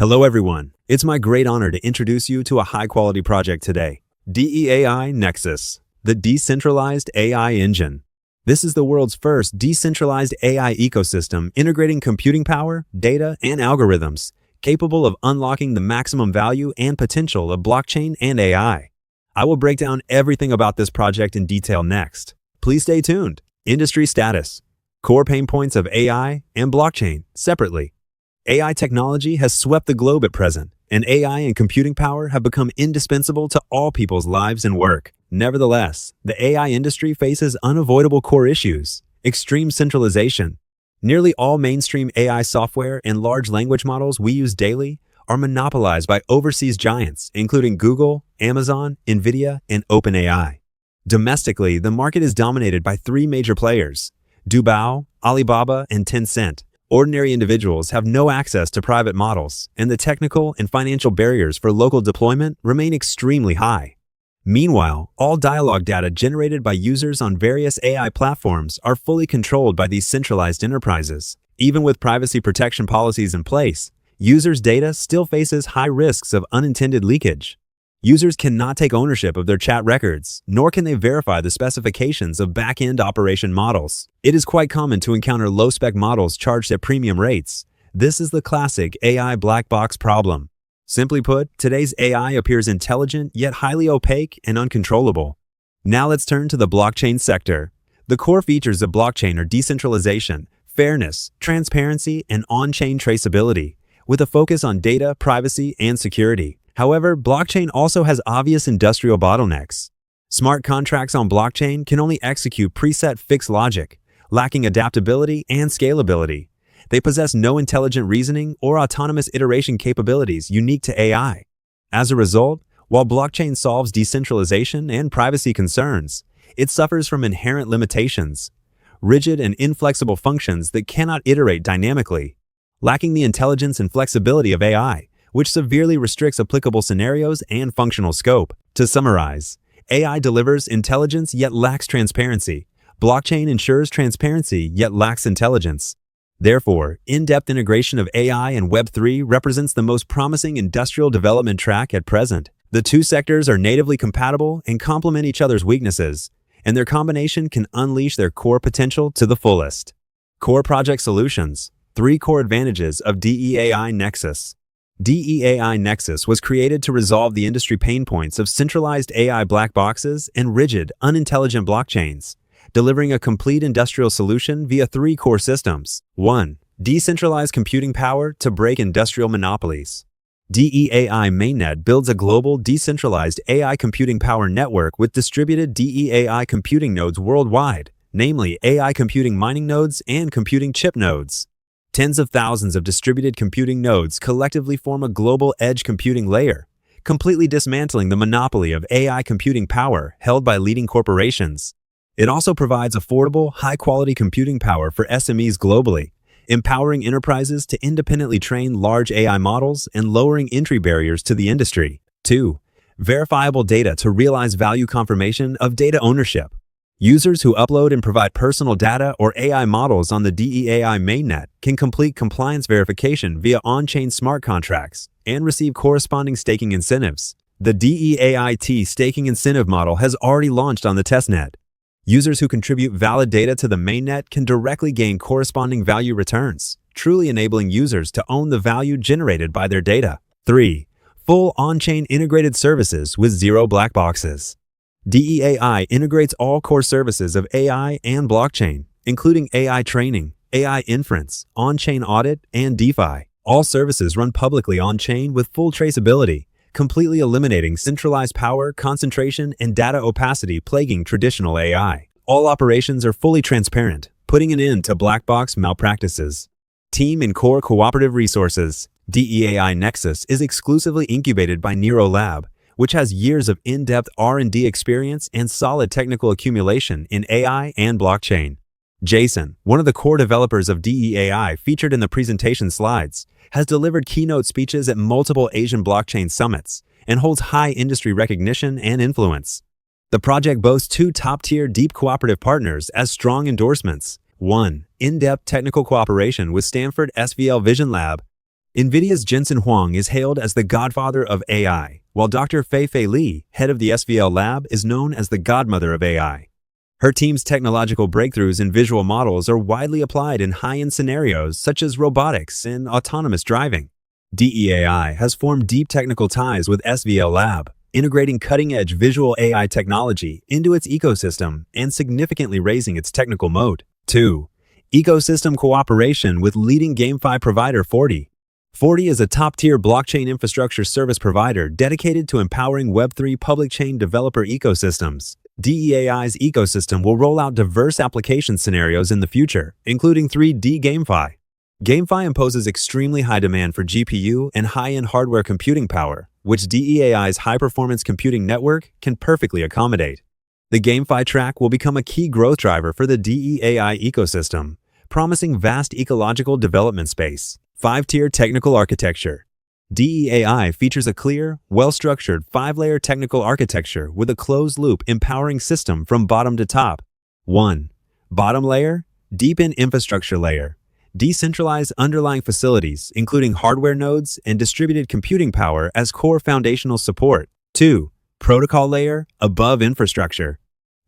Hello everyone, it's my great honor to introduce you to a high-quality project today, DeAI Nexus, the decentralized AI engine. This is the world's first decentralized AI ecosystem integrating computing power, data, and algorithms, capable of unlocking the maximum value and potential of blockchain and AI. I will break down everything about this project in detail next. Please stay tuned. Industry status, core pain points of AI and blockchain separately. AI technology has swept the globe at present, and AI and computing power have become indispensable to all people's lives and work. Nevertheless, the AI industry faces unavoidable core issues: extreme centralization. Nearly all mainstream AI software and large language models we use daily are monopolized by overseas giants, including Google, Amazon, NVIDIA, and OpenAI. Domestically, the market is dominated by three major players: DeAI, Alibaba, and Tencent. Ordinary individuals have no access to private models, and the technical and financial barriers for local deployment remain extremely high. Meanwhile, all dialogue data generated by users on various AI platforms are fully controlled by these centralized enterprises. Even with privacy protection policies in place, users' data still faces high risks of unintended leakage. Users cannot take ownership of their chat records, nor can they verify the specifications of back-end operation models. It is quite common to encounter low-spec models charged at premium rates. This is the classic AI black box problem. Simply put, today's AI appears intelligent yet highly opaque and uncontrollable. Now let's turn to the blockchain sector. The core features of blockchain are decentralization, fairness, transparency, and on-chain traceability, with a focus on data, privacy, and security. However, blockchain also has obvious industrial bottlenecks. Smart contracts on blockchain can only execute preset fixed logic, lacking adaptability and scalability. They possess no intelligent reasoning or autonomous iteration capabilities unique to AI. As a result, while blockchain solves decentralization and privacy concerns, it suffers from inherent limitations: rigid and inflexible functions that cannot iterate dynamically, lacking the intelligence and flexibility of AI, which severely restricts applicable scenarios and functional scope. To summarize, AI delivers intelligence yet lacks transparency. Blockchain ensures transparency yet lacks intelligence. Therefore, in-depth integration of AI and Web3 represents the most promising industrial development track at present. The two sectors are natively compatible and complement each other's weaknesses, and their combination can unleash their core potential to the fullest. Core project solutions. 3 core advantages of DeAI Nexus. DeAI Nexus was created to resolve the industry pain points of centralized AI black boxes and rigid, unintelligent blockchains, delivering a complete industrial solution via 3 core systems. 1. Decentralized computing power to break industrial monopolies. DeAI Mainnet builds a global, decentralized AI computing power network with distributed DeAI computing nodes worldwide, namely AI computing mining nodes and computing chip nodes. Tens of thousands of distributed computing nodes collectively form a global edge computing layer, completely dismantling the monopoly of AI computing power held by leading corporations. It also provides affordable, high-quality computing power for SMEs globally, empowering enterprises to independently train large AI models and lowering entry barriers to the industry. 2. Verifiable data to realize value confirmation of data ownership. Users who upload and provide personal data or AI models on the DeAI mainnet can complete compliance verification via on-chain smart contracts and receive corresponding staking incentives. The DeAI staking incentive model has already launched on the testnet. Users who contribute valid data to the mainnet can directly gain corresponding value returns, truly enabling users to own the value generated by their data. 3. Full on-chain integrated services with zero black boxes. DeAI integrates all core services of AI and blockchain, including AI training, AI inference, on-chain audit, and DeFi. All services run publicly on-chain with full traceability, completely eliminating centralized power, concentration, and data opacity plaguing traditional AI. All operations are fully transparent, putting an end to black box malpractices. Team and core cooperative resources. DeAI Nexus is exclusively incubated by Nero Lab, which has years of in-depth R&D experience and solid technical accumulation in AI and blockchain. Jason, one of the core developers of DeAI featured in the presentation slides, has delivered keynote speeches at multiple Asian blockchain summits and holds high industry recognition and influence. The project boasts 2 top-tier deep cooperative partners as strong endorsements. 1. In-depth technical cooperation with Stanford SVL Vision Lab. NVIDIA's Jensen Huang is hailed as the godfather of AI, while Dr. Fei Li, head of the SVL lab, is known as the godmother of AI. Her team's technological breakthroughs in visual models are widely applied in high-end scenarios such as robotics and autonomous driving. DEAI has formed deep technical ties with SVL Lab, integrating cutting-edge visual AI technology into its ecosystem and significantly raising its technical moat. 2. Ecosystem cooperation with leading GameFi provider 40. 40 is a top-tier blockchain infrastructure service provider dedicated to empowering Web3 public chain developer ecosystems. DEAI's ecosystem will roll out diverse application scenarios in the future, including 3D GameFi. GameFi imposes extremely high demand for GPU and high-end hardware computing power, which DEAI's high-performance computing network can perfectly accommodate. The GameFi track will become a key growth driver for the DEAI ecosystem, promising vast ecological development space. 5-tier technical architecture. DEAI features a clear, well-structured 5-layer technical architecture with a closed-loop empowering system from bottom to top. 1. Bottom layer, Depin infrastructure layer. Decentralized underlying facilities, including hardware nodes and distributed computing power as core foundational support. 2. Protocol layer, above infrastructure.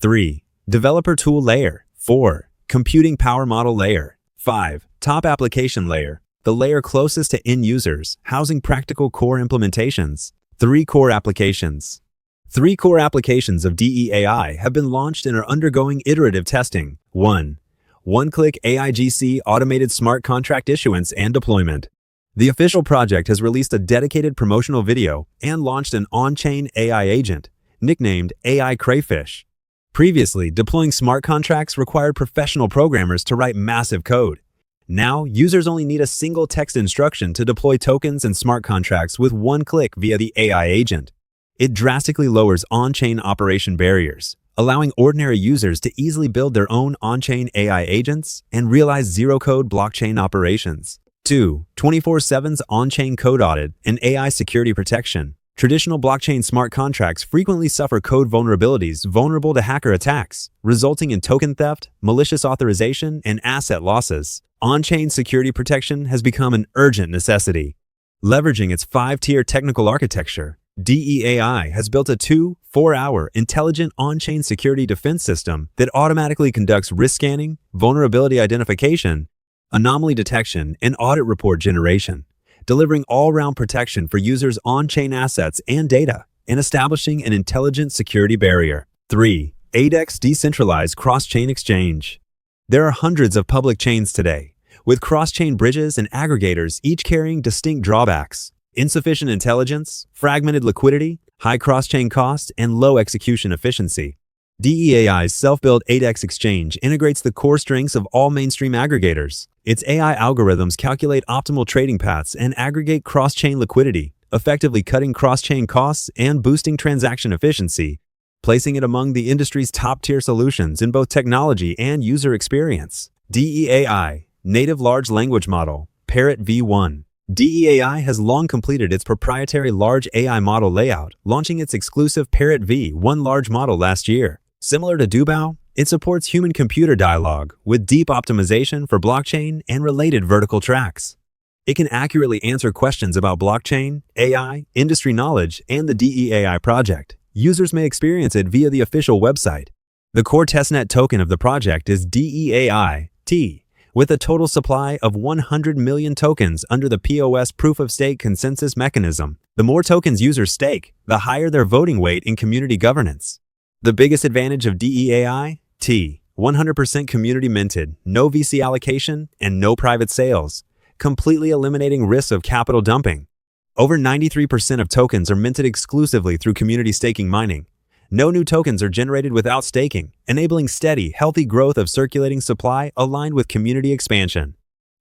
3. Developer tool layer. 4. Computing power model layer. 5. Top application layer, the layer closest to end users, housing practical core implementations. 3 core applications. 3 core applications of DEAI have been launched and are undergoing iterative testing. 1. One-click AIGC automated smart contract issuance and deployment. The official project has released a dedicated promotional video and launched an on-chain AI agent, nicknamed AI Crayfish. Previously, deploying smart contracts required professional programmers to write massive code. Now, users only need a single text instruction to deploy tokens and smart contracts with one click via the AI agent. It drastically lowers on-chain operation barriers, allowing ordinary users to easily build their own on-chain AI agents and realize zero-code blockchain operations. 2. 24/7's on-chain code audit and AI security protection. Traditional blockchain smart contracts frequently suffer code vulnerabilities vulnerable to hacker attacks, resulting in token theft, malicious authorization, and asset losses. On-chain security protection has become an urgent necessity. Leveraging its 5-tier technical architecture, DEAI has built a 4-hour intelligent on-chain security defense system that automatically conducts risk scanning, vulnerability identification, anomaly detection, and audit report generation, delivering all-round protection for users' on-chain assets and data, and establishing an intelligent security barrier. 3. ADEX decentralized cross-chain exchange. There are hundreds of public chains today, with cross-chain bridges and aggregators each carrying distinct drawbacks: insufficient intelligence, fragmented liquidity, high cross-chain cost, and low execution efficiency. DEAI's self-built ADEX exchange integrates the core strengths of all mainstream aggregators. Its AI algorithms calculate optimal trading paths and aggregate cross-chain liquidity, effectively cutting cross-chain costs and boosting transaction efficiency, placing it among the industry's top-tier solutions in both technology and user experience. DEAI, Native Large Language Model, Parrot v1. DEAI has long completed its proprietary large AI model layout, launching its exclusive Parrot v1 large model last year. Similar to Dubao, it supports human-computer dialogue with deep optimization for blockchain and related vertical tracks. It can accurately answer questions about blockchain, AI, industry knowledge, and the DEAI project. Users may experience it via the official website. The core testnet token of the project is DEAI-T, with a total supply of 100 million tokens under the POS proof-of-stake consensus mechanism. The more tokens users stake, the higher their voting weight in community governance. The biggest advantage of DEAI-T: 100% community minted, no VC allocation, and no private sales, completely eliminating risks of capital dumping. Over 93% of tokens are minted exclusively through community staking mining. No new tokens are generated without staking, enabling steady, healthy growth of circulating supply aligned with community expansion.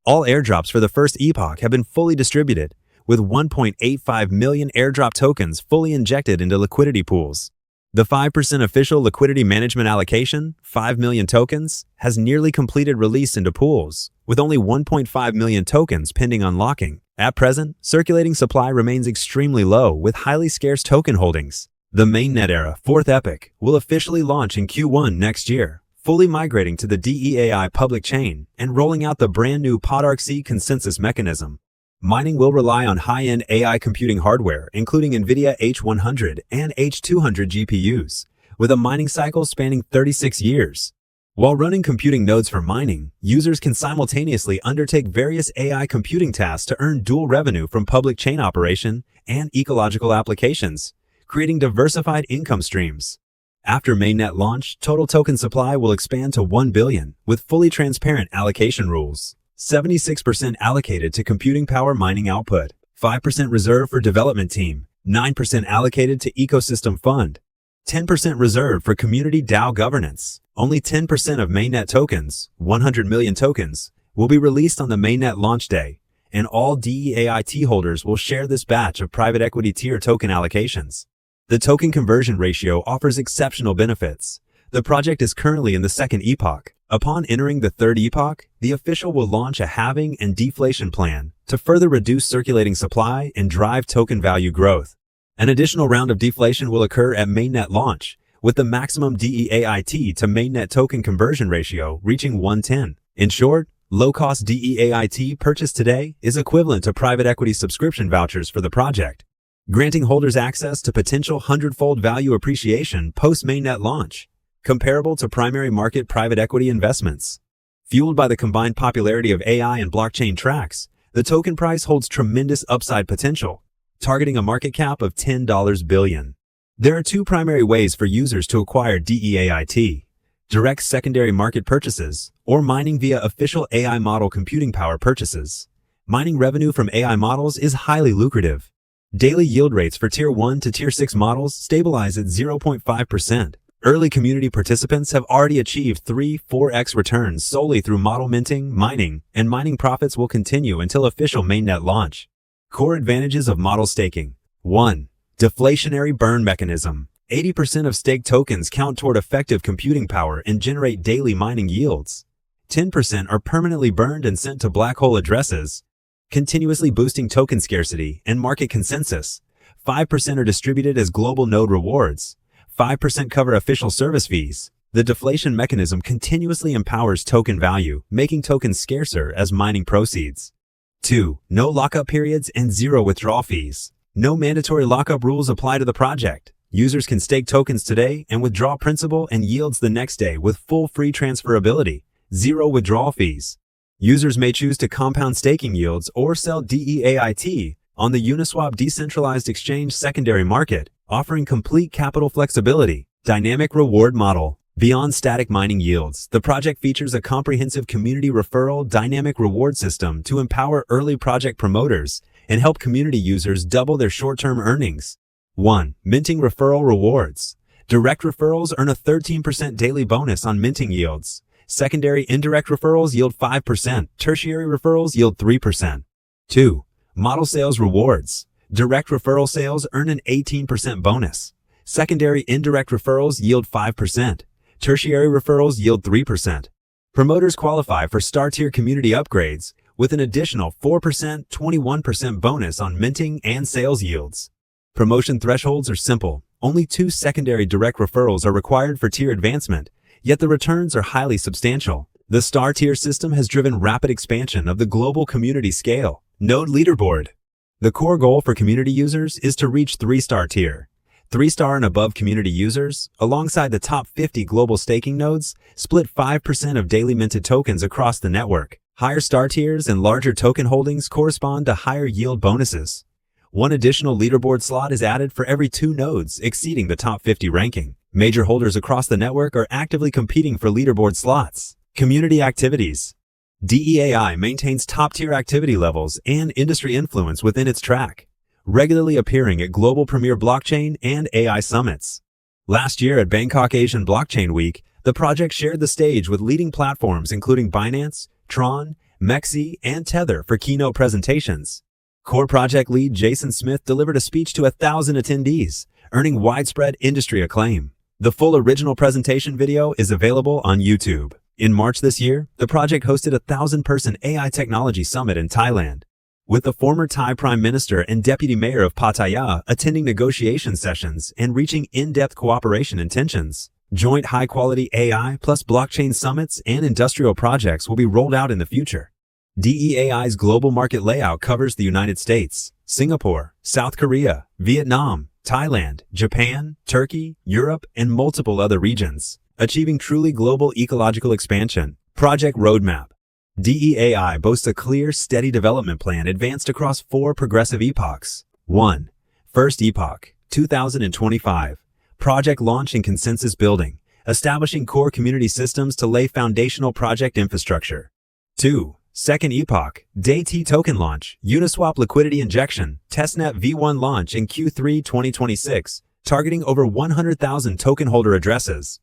All airdrops for the first epoch have been fully distributed, with 1.85 million airdrop tokens fully injected into liquidity pools. The 5% official liquidity management allocation, 5 million tokens, has nearly completed release into pools, with only 1.5 million tokens pending unlocking. At present, circulating supply remains extremely low with highly scarce token holdings. The mainnet era, 4th epoch, will officially launch in Q1 next year, fully migrating to the DEAI public chain and rolling out the brand new PodArcC consensus mechanism. Mining will rely on high-end AI computing hardware, including NVIDIA H100 and H200 GPUs, with a mining cycle spanning 36 years. While running computing nodes for mining, users can simultaneously undertake various AI computing tasks to earn dual revenue from public chain operation and ecological applications, creating diversified income streams. After mainnet launch, total token supply will expand to 1 billion, with fully transparent allocation rules. 76% allocated to computing power mining output, 5% reserved for development team, 9% allocated to ecosystem fund, 10% reserved for community DAO governance. Only 10% of mainnet tokens, 100 million tokens, will be released on the mainnet launch day, and all DEAIT holders will share this batch of private equity tier token allocations. The token conversion ratio offers exceptional benefits. The project is currently in the second epoch. Upon entering the third epoch, the official will launch a halving and deflation plan to further reduce circulating supply and drive token value growth. An additional round of deflation will occur at mainnet launch, with the maximum DEAIT to mainnet token conversion ratio reaching 110. In short, low-cost DEAIT purchased today is equivalent to private equity subscription vouchers for the project, granting holders access to potential hundredfold value appreciation post-mainnet launch, comparable to primary market private equity investments. Fueled by the combined popularity of AI and blockchain tracks, the token price holds tremendous upside potential, targeting a market cap of $10 billion. There are two primary ways for users to acquire DEAIT: direct secondary market purchases or mining via official AI model computing power purchases. Mining revenue from AI models is highly lucrative. Daily yield rates for Tier 1 to Tier 6 models stabilize at 0.5%. Early community participants have already achieved 3-4x returns solely through model minting, mining, and mining profits will continue until official mainnet launch. Core advantages of model staking. 1. Deflationary burn mechanism. 80% of staked tokens count toward effective computing power and generate daily mining yields. 10% are permanently burned and sent to black hole addresses, continuously boosting token scarcity and market consensus. 5% are distributed as global node rewards. 5% cover official service fees. The deflation mechanism continuously empowers token value, making tokens scarcer as mining proceeds. 2. No lockup periods and zero withdrawal fees. No mandatory lockup rules apply to the project. Users can stake tokens today and withdraw principal and yields the next day with full free transferability. Zero withdrawal fees. Users may choose to compound staking yields or sell DEAIT on the Uniswap decentralized exchange secondary market, offering complete capital flexibility. Dynamic reward model. Beyond static mining yields, the project features a comprehensive community referral dynamic reward system to empower early project promoters and help community users double their short-term earnings. 1. Minting referral rewards. Direct referrals earn a 13% daily bonus on minting yields. Secondary indirect referrals yield 5%. Tertiary referrals yield 3%. 2. Model sales rewards. Direct referral sales earn an 18% bonus. Secondary indirect referrals yield 5%. Tertiary referrals yield 3%. Promoters qualify for star-tier community upgrades with an additional 4%, 21% bonus on minting and sales yields. Promotion thresholds are simple. Only 2 secondary direct referrals are required for tier advancement, yet the returns are highly substantial. The star-tier system has driven rapid expansion of the global community scale. Node leaderboard. The core goal for community users is to reach 3-star tier. 3-star and above community users, alongside the top 50 global staking nodes, split 5% of daily minted tokens across the network. Higher star tiers and larger token holdings correspond to higher yield bonuses. 1 additional leaderboard slot is added for every 2 nodes exceeding the top 50 ranking. Major holders across the network are actively competing for leaderboard slots. Community activities. DEAI maintains top-tier activity levels and industry influence within its track, regularly appearing at global premier blockchain and AI summits. Last year at Bangkok Asian Blockchain Week, the project shared the stage with leading platforms including Binance, Tron, Mexi, and Tether for keynote presentations. Core project lead Jason Smith delivered a speech to 1,000 attendees, earning widespread industry acclaim. The full original presentation video is available on YouTube. In March this year, the project hosted a 1,000-person AI technology summit in Thailand, with the former Thai Prime Minister and Deputy Mayor of Pattaya attending negotiation sessions and reaching in-depth cooperation intentions. Joint high-quality AI plus blockchain summits and industrial projects will be rolled out in the future. DEAI's global market layout covers the United States, Singapore, South Korea, Vietnam, Thailand, Japan, Turkey, Europe, and multiple other regions, achieving truly global ecological expansion. Project Roadmap. DEAI boasts a clear, steady development plan advanced across 4 progressive epochs. 1. First epoch, 2025. Project launch and consensus building, establishing core community systems to lay foundational project infrastructure. 2. Second epoch, Day T token launch, Uniswap liquidity injection, testnet V1 launch in Q3 2026, targeting over 100,000 token holder addresses.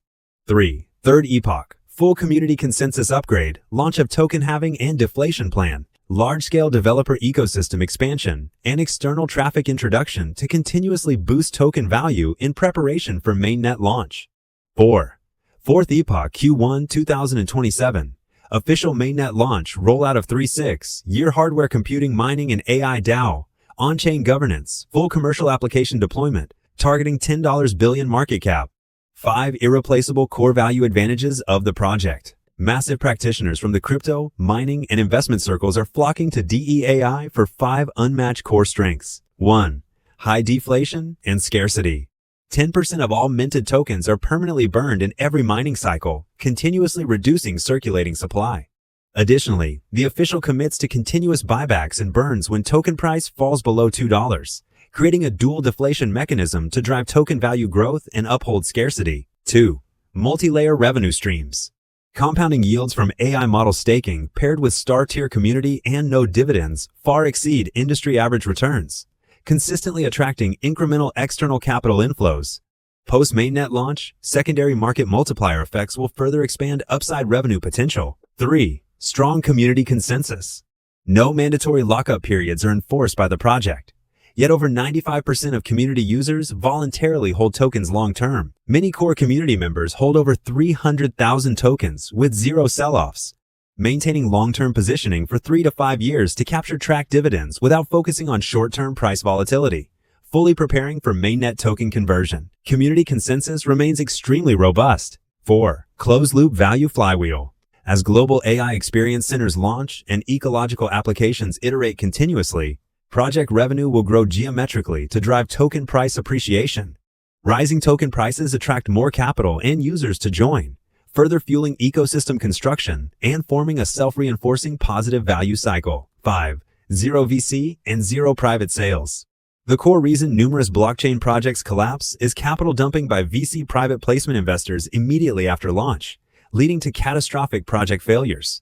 3. Third epoch, full community consensus upgrade, launch of token halving and deflation plan, large-scale developer ecosystem expansion, and external traffic introduction to continuously boost token value in preparation for mainnet launch. 4. Fourth epoch, Q1 2027. Official mainnet launch, rollout of 3.6-year hardware computing, mining, and AI DAO, on-chain governance, full commercial application deployment, targeting $10 billion market cap. 5. Irreplaceable core value advantages of the project. Massive practitioners from the crypto, mining, and investment circles are flocking to DEAI for 5 unmatched core strengths. 1. High deflation and scarcity. 10% of all minted tokens are permanently burned in every mining cycle, continuously reducing circulating supply. Additionally, the official commits to continuous buybacks and burns when token price falls below $2, creating a dual deflation mechanism to drive token value growth and uphold scarcity. 2. Multi-layer revenue streams. Compounding yields from AI model staking paired with star-tier community and node dividends far exceed industry average returns, consistently attracting incremental external capital inflows. Post-mainnet launch, secondary market multiplier effects will further expand upside revenue potential. 3. Strong community consensus. No mandatory lockup periods are enforced by the project, yet over 95% of community users voluntarily hold tokens long-term. Many core community members hold over 300,000 tokens with zero sell-offs, maintaining long-term positioning for 3 to 5 years to capture tracked dividends without focusing on short-term price volatility, fully preparing for mainnet token conversion. Community consensus remains extremely robust. 4. Closed-loop value flywheel. As global AI experience centers launch and ecological applications iterate continuously, project revenue will grow geometrically to drive token price appreciation. Rising token prices attract more capital and users to join, further fueling ecosystem construction and forming a self-reinforcing positive value cycle. 5. Zero VC and zero private sales. The core reason numerous blockchain projects collapse is capital dumping by VC private placement investors immediately after launch, leading to catastrophic project failures.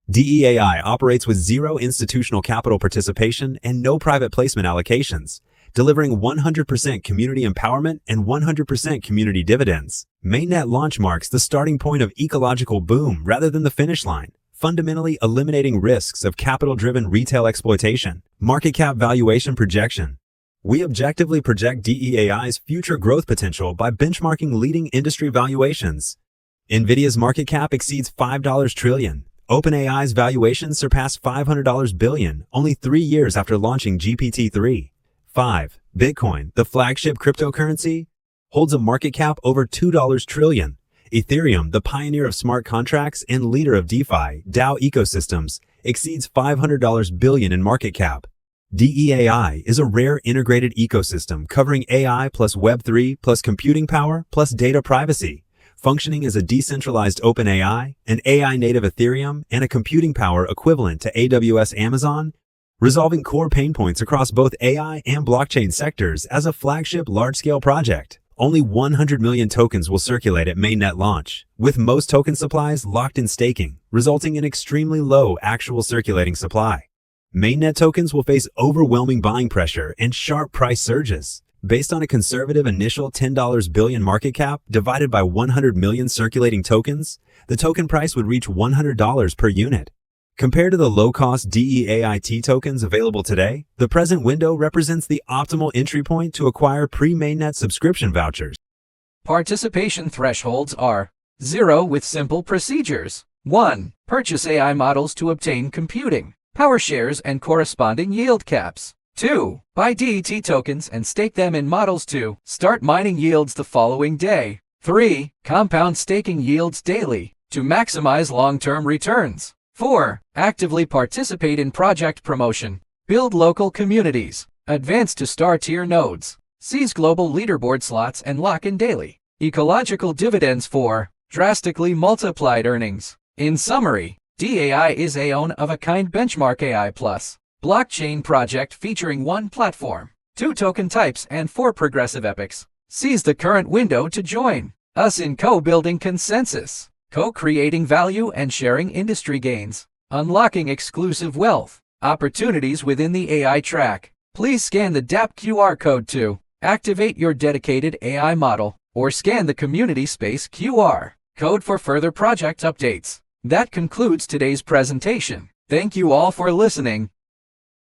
DEAI operates with zero institutional capital participation and no private placement allocations, delivering 100% community empowerment and 100% community dividends. Mainnet launch marks the starting point of ecological boom rather than the finish line, fundamentally eliminating risks of capital-driven retail exploitation. Market cap valuation projection. We objectively project DEAI's future growth potential by benchmarking leading industry valuations. NVIDIA's market cap exceeds $5 trillion. OpenAI's valuation surpassed $500 billion only 3 years after launching GPT-3. 5. Bitcoin, the flagship cryptocurrency, holds a market cap over $2 trillion. Ethereum, the pioneer of smart contracts and leader of DeFi, DAO ecosystems, exceeds $500 billion in market cap. DEAI is a rare integrated ecosystem covering AI plus Web3 plus computing power plus data privacy, functioning as a decentralized OpenAI, an AI-native Ethereum, and a computing power equivalent to AWS Amazon, resolving core pain points across both AI and blockchain sectors as a flagship large-scale project. Only 100 million tokens will circulate at mainnet launch, with most token supplies locked in staking, resulting in extremely low actual circulating supply. Mainnet tokens will face overwhelming buying pressure and sharp price surges. Based on a conservative initial $10 billion market cap divided by 100 million circulating tokens, the token price would reach $100 per unit. Compared to the low-cost DEAIT tokens available today, the present window represents the optimal entry point to acquire pre-mainnet subscription vouchers. Participation thresholds are 0 with simple procedures. 1. Purchase AI models to obtain computing, power shares, and corresponding yield caps. 2. Buy DET tokens and stake them in models to start mining yields the following day. 3. Compound staking yields daily to maximize long-term returns. 4. Actively participate in project promotion. Build local communities. Advance to star-tier nodes. Seize global leaderboard slots and lock in daily ecological dividends for drastically multiplied earnings. In summary, DAI is a one-of-a-kind benchmark AI plus blockchain project featuring 1 platform, 2 token types, and 4 progressive epochs. Seize the current window to join us in co-building consensus, co-creating value, and sharing industry gains, unlocking exclusive wealth opportunities within the AI track. Please scan the DApp QR code to activate your dedicated AI model, or scan the community space QR code for further project updates. That concludes today's presentation. Thank you all for listening.